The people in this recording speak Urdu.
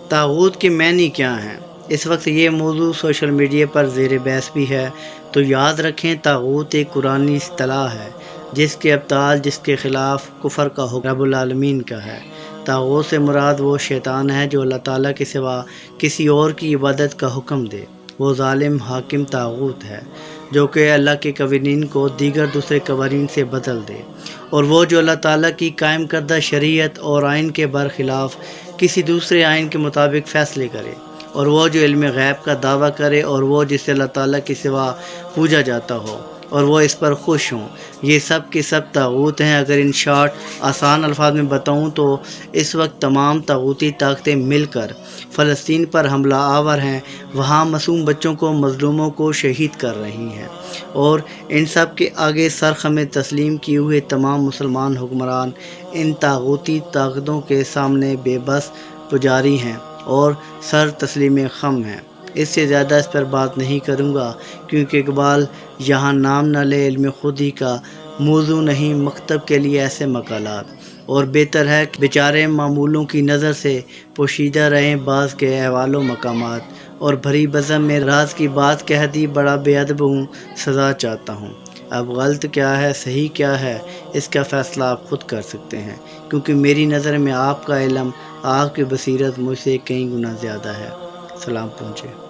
طاغوت کے معنی کیا ہیں؟ اس وقت یہ موضوع سوشل میڈیا پر زیر بحث بھی ہے، تو یاد رکھیں طاغوت ایک قرآنی اصطلاح ہے جس کے ابطال، جس کے خلاف کفر کا حکم رب العالمین کا ہے۔ طاغوت سے مراد وہ شیطان ہے جو اللہ تعالیٰ کے سوا کسی اور کی عبادت کا حکم دے۔ وہ ظالم حاکم طاغوت ہے جو کہ اللہ کے قوانین کو دیگر دوسرے قوانین سے بدل دے، اور وہ جو اللہ تعالیٰ کی قائم کردہ شریعت اور آئین کے برخلاف کسی دوسرے آئین کے مطابق فیصلے کرے، اور وہ جو علم غیب کا دعویٰ کرے، اور وہ جسے اللہ تعالیٰ کے سوا پوجا جاتا ہو اور وہ اس پر خوش ہوں۔ یہ سب کے سب طاغوت ہیں۔ اگر ان شارٹ آسان الفاظ میں بتاؤں تو اس وقت تمام طاغوتی طاقتیں مل کر فلسطین پر حملہ آور ہیں، وہاں معصوم بچوں کو، مظلوموں کو شہید کر رہی ہیں، اور ان سب کے آگے سرخم تسلیم کیے ہوئے تمام مسلمان حکمران ان طاغوتی طاقتوں کے سامنے بے بس پجاری ہیں اور سر تسلیم خم ہیں۔ اس سے زیادہ اس پر بات نہیں کروں گا، کیونکہ اقبال یہاں نام نہ لے علم خودی کا موضوع نہیں مکتب کے لیے ایسے مقالات، اور بہتر ہے کہ بیچارے معمولوں کی نظر سے پوشیدہ رہیں بعض کے احوال و مقامات، اور بھری بزم میں راز کی بات کہہ دی، بڑا بے ادب ہوں، سزا چاہتا ہوں۔ اب غلط کیا ہے، صحیح کیا ہے، اس کا فیصلہ آپ خود کر سکتے ہیں، کیونکہ میری نظر میں آپ کا علم، آپ کی بصیرت مجھ سے کئی گنا زیادہ ہے۔ سلام پہنچے۔